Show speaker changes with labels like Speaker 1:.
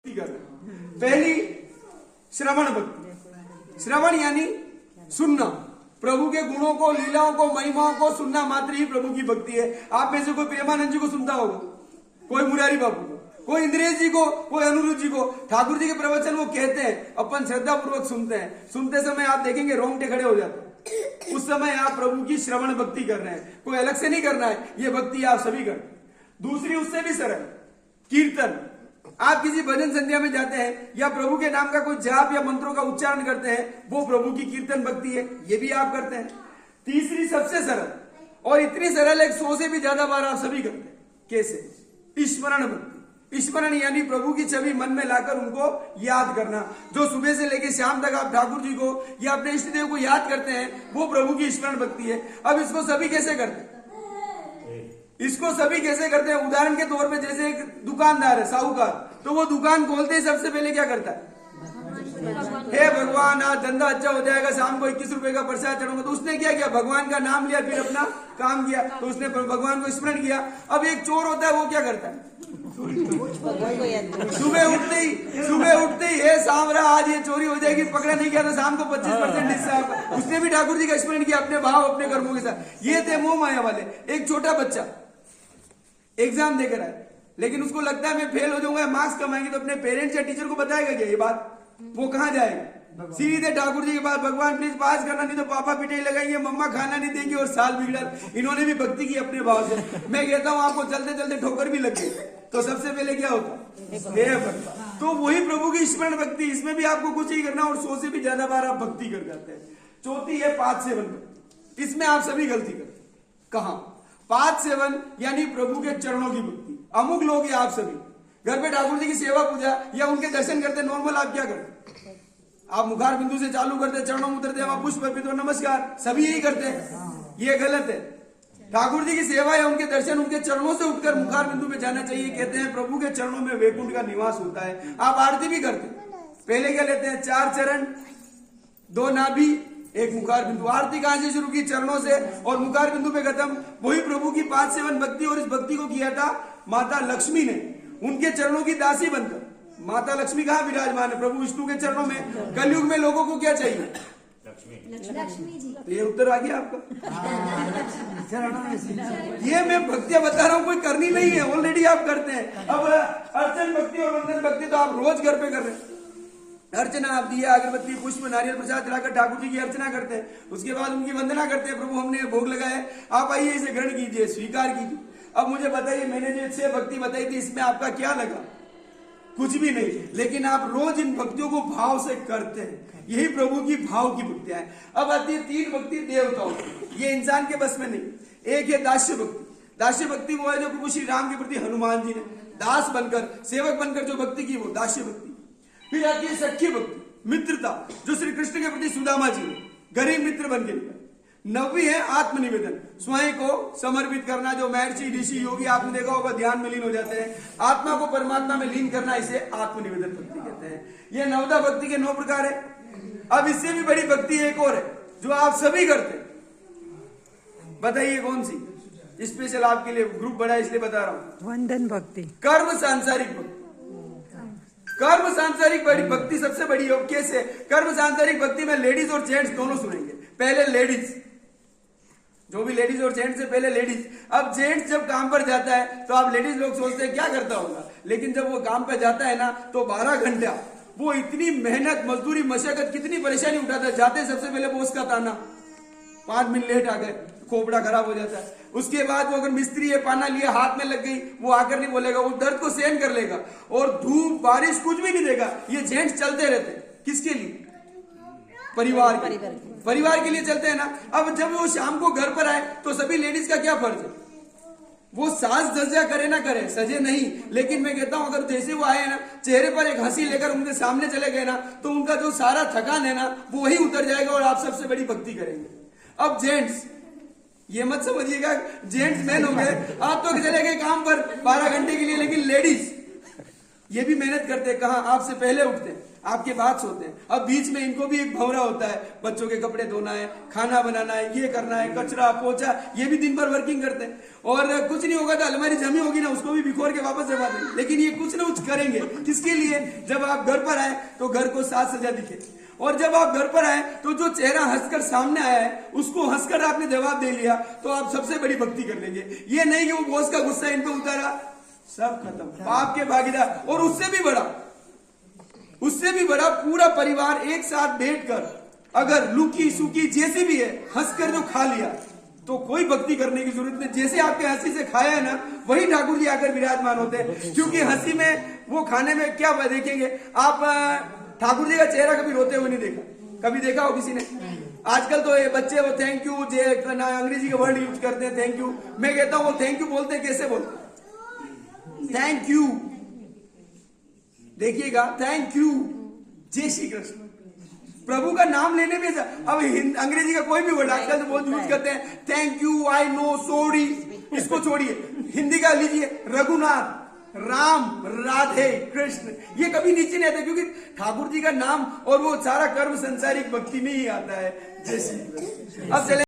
Speaker 1: पहली श्रवण भक्ति। श्रवण यानी सुनना, प्रभु के गुणों को, लीलाओं को, महिमाओं को सुनना मात्र ही प्रभु की भक्ति है। आप में से कोई प्रेमानंद जी को सुनता होगा, कोई मुरारी बाबू को, कोई इंद्रेश जी को, कोई अनुरुद्ध जी को। ठाकुर जी के प्रवचन वो कहते हैं, अपन श्रद्धा पूर्वक सुनते हैं। सुनते समय आप देखेंगे रोंगटे खड़े हो जाते हैं। उस समय आप प्रभु की श्रवण भक्ति कर रहे हैं। कोई अलग से नहीं करना है, ये भक्ति आप सभी करते हैं। दूसरी उससे भी सरल कीर्तन। आप किसी भजन संध्या में जाते हैं या प्रभु के नाम का कोई जाप या मंत्रों का उच्चारण करते हैं, वो प्रभु की कीर्तन भक्ति है, ये भी आप करते हैं। तीसरी सबसे सरल, और इतनी सरल है 100 से भी ज्यादा बार आप सभी करते हैं। कैसे? स्मरण भक्ति। स्मरण यानी प्रभु की छवि मन में लाकर उनको याद करना। जो सुबह से लेकर शाम तक आप ठाकुर जी को या अपने इष्ट देव को याद करते हैं, वो प्रभु की स्मरण भक्ति है। अब इसको सभी कैसे करते हैं? इसको सभी कैसे करते हैं? उदाहरण के तौर पे जैसे एक दुकानदार है, साहूकार, तो वो दुकान खोलते ही सबसे पहले क्या करता है? हे भगवान, आज धंधा अच्छा हो जाएगा, शाम को 21 रुपए का प्रसाद चढ़ाऊंगा। तो उसने क्या किया? भगवान का नाम लिया, फिर अपना काम किया। तो उसने भगवान को स्मरण किया। अब एक चोर होता है, वो क्या करता है? सुबह उठते ही हे सांवरा, आज ये चोरी हो जाएगी, पकड़ा नहीं गया तो शाम को 25% हिस्सा। उसने भी ठाकुर जी का स्मरण किया अपने भाव, अपने कर्मों के साथ। ये थे मोह माया वाले। एक छोटा बच्चा एग्जाम देकर आए, लेकिन उसको लगता है मैं फेल हो जाऊंगा, मार्क्स कमाएंगे, तो अपने पेरेंट्स या टीचर को बताएगा क्या ये बात? वो कहाँ जाएगा? सीधे ठाकुर जी के पास, भगवान प्लीज पास करना, नहीं तो पापा पिटाई लगाएंगे, मम्मा खाना नहीं देंगे और साल बिगड़। इन्होंने भी भक्ति की अपने भाव से। मैं कहता हूँ आपको चलते चलते ठोकर भी लग गई, तो सबसे पहले क्या होता है? तो वही प्रभु की स्मरण भक्ति। इसमें भी आपको कुछ ही करना और 100 से भी ज्यादा बार आप भक्ति कर जाते हैं। चौथी है पाद सेवन भक्ति। इसमें आप सभी गलती करते हैं। कहा? पाद सेवन यानी प्रभु के चरणों की भक्ति। अमुक लोग हैं आप सभी घर पे ठाकुर जी की सेवा पूजा या उनके दर्शन करते, नॉर्मल आप क्या करते? आप मुखार बिंदु से चालू करते, चरणों में उतरते, वहां पुष्प अर्पित और नमस्कार, सभी यही करते हैं। ये गलत है। ठाकुर जी की सेवा या उनके दर्शन उनके चरणों से उठकर मुखार बिंदु में जाना चाहिए। कहते हैं प्रभु के चरणों में वैकुंठ का निवास होता है। आप आरती भी करते हैं, पहले क्या लेते हैं? 4 चरण, 2 नाभि, 1 मुखार बिंदु। आरती कहां से शुरू की? चरणों से, और मुखार बिंदु पे खत्म। वही प्रभु की पाद सेवन भक्ति। और इस भक्ति को किया था माता लक्ष्मी ने, उनके चरणों की दासी बनकर। माता लक्ष्मी कहाँ विराजमान है? प्रभु विष्णु के चरणों में। कलयुग में लोगों को क्या चाहिए? लक्ष्मी जी। तो ये उत्तर आ गया आपका। ये मैं भक्तियां बता रहा हूँ, कोई करनी नहीं है, ऑलरेडी आप करते हैं। अब अर्चन भक्ति और वंदन भक्ति तो आप रोज घर पे कर रहे हैं। अर्चना आप दिया, अगरबत्ती, पुष्प, नारियल प्रसाद चढ़ाकर ठाकुर जी की अर्चना करते हैं। उसके बाद उनकी वंदना करते हैं। प्रभु हमने भोग लगाया, आप आइए इसे ग्रहण कीजिए, स्वीकार कीजिए। अब मुझे बताइए, मैंने जो 6 भक्ति बताई थी, इसमें आपका क्या लगा? कुछ भी नहीं। लेकिन आप रोज इन भक्तियों को भाव से करते हैं। यही प्रभु की भाव की भक्तियां हैं। अब आती है 3 भक्ति देवताओं। ये इंसान के बस में नहीं। एक है दास्य भक्ति। दास्य भक्ति वो है जो प्रभु श्री राम के प्रति हनुमान जी ने दास बनकर, सेवक बनकर जो भक्ति की, वो दास्य भक्ति। फिर आती है सख्य भक्ति, मित्रता, जो श्री कृष्ण के प्रति सुदामा जी ने गरीब मित्र बन के निकले। 9वीं है आत्मनिवेदन, स्वयं को समर्पित करना, जो महर्षि, ऋषि, योगी आपने देखा होगा ध्यान में लीन हो जाते हैं। आत्मा को परमात्मा में लीन करना, इसे आत्मनिवेदन भक्ति कहते हैं। यह 9दा भक्ति के 9 प्रकार है। अब इससे भी बड़ी भक्ति एक और है जो आप सभी करते हैं। बताइए कौन सी? स्पेशल आपके लिए ग्रुप बड़ा है इसलिए बता रहा हूं।
Speaker 2: वंदन भक्ति।
Speaker 1: कर्म सांसारिक भक्ति। कर्म सांसारिक बड़ी भक्ति सबसे बड़ी है। कैसे? कर्म सांसारिक भक्ति में लेडीज और जेंट्स दोनों सुनेंगे। पहले लेडीज, जो भी लेडीज और जेंट्स से पहले लेडीज। अब जेंट्स जब काम पर जाता है तो आप लेडीज लोग सोचते हैं क्या करता होगा, लेकिन जब वो काम पर जाता है ना, तो 12 घंटा वो इतनी मेहनत, मजदूरी, मशक्कत, कितनी परेशानी उठाता है। जाते सबसे पहले बॉस का ताना, 5 मिनट लेट आ गए, खोपड़ा खराब हो जाता है। उसके बाद वो अगर मिस्त्री है, पाना लिया, हाथ में लग गई, वो आकर नहीं बोलेगा, वो दर्द को सहन कर लेगा और धूप बारिश कुछ भी नहीं देगा। ये जेंट्स चलते रहते हैं। किसके लिए? परिवार के लिए चलते हैं ना। अब जब वो शाम को घर पर आए तो सभी लेडीज का क्या फर्ज है? वो साज सज्जा करे ना करे, सजे नहीं, लेकिन मैं कहता हूं अगर जैसे वो आए ना, चेहरे पर एक हंसी लेकर उनके सामने चले गए ना, तो उनका जो सारा थकान है ना, वो वही उतर जाएगा और आप सबसे बड़ी भक्ति करेंगे। अब जेंट्स, ये मत समझिएगा जेंट्स मैन हो गए, आप तो चले गए काम पर 12 घंटे के लिए, लेकिन लेडीज ये भी मेहनत करते हैं, कहाँ आपसे पहले उठते हैं, आपके बाद सोते हैं। अब बीच में इनको भी एक भंवरा होता है, बच्चों के कपड़े धोना है, खाना बनाना है, ये करना है, कचरा पोछा, ये भी दिन भर वर्किंग करते हैं। और कुछ नहीं होगा तो अलमारी जमी होगी ना, उसको भी बिखोर के वापस जमा देंगे। लेकिन ये कुछ ना कुछ करेंगे, किसके लिए? जब आप घर पर आए तो घर को साज सजा दिखे, और जब आप घर पर आए तो जो चेहरा हंसकर सामने आया है उसको हंसकर आपने जवाब दे लिया, तो आप सबसे बड़ी भक्ति कर लेंगे। ये नहीं कि वो बॉस का गुस्सा इन पे उतारा, सब खत्म, पाप के भागीदार। और उससे भी बड़ा पूरा परिवार एक साथ बैठकर अगर लुकी सुकी जैसी भी है हंसकर जो खा लिया, तो कोई भक्ति करने की जरूरत नहीं। जैसे आपके हंसी से खाया है ना, वही ठाकुर जी आकर विराजमान होते हैं। क्योंकि हंसी में वो खाने में क्या देखेंगे आप, ठाकुर जी का चेहरा कभी रोते हुए नहीं देखा, कभी देखा हो किसी ने? आजकल तो ये बच्चे वो थैंक यू अंग्रेजी के वर्ड यूज करते हैं, थैंक यू। मैं कहता हूँ वो थैंक यू बोलते हैं, कैसे बोलते हैं? थैंक यू, देखिएगा, थैंक यू, जय श्री कृष्ण। प्रभु का नाम लेने में अब अंग्रेजी का कोई भी वर्ड आजकल तो बहुत यूज करते हैं, thank you, I know, sorry, इसको छोड़िए। हिंदी का लीजिए, रघुनाथ, राम, राधे, कृष्ण, ये कभी नीचे नहीं आता, क्योंकि ठाकुर जी का नाम और वो सारा कर्म संसारिक भक्ति में ही आता है। जय श्री कृष्ण। अब चले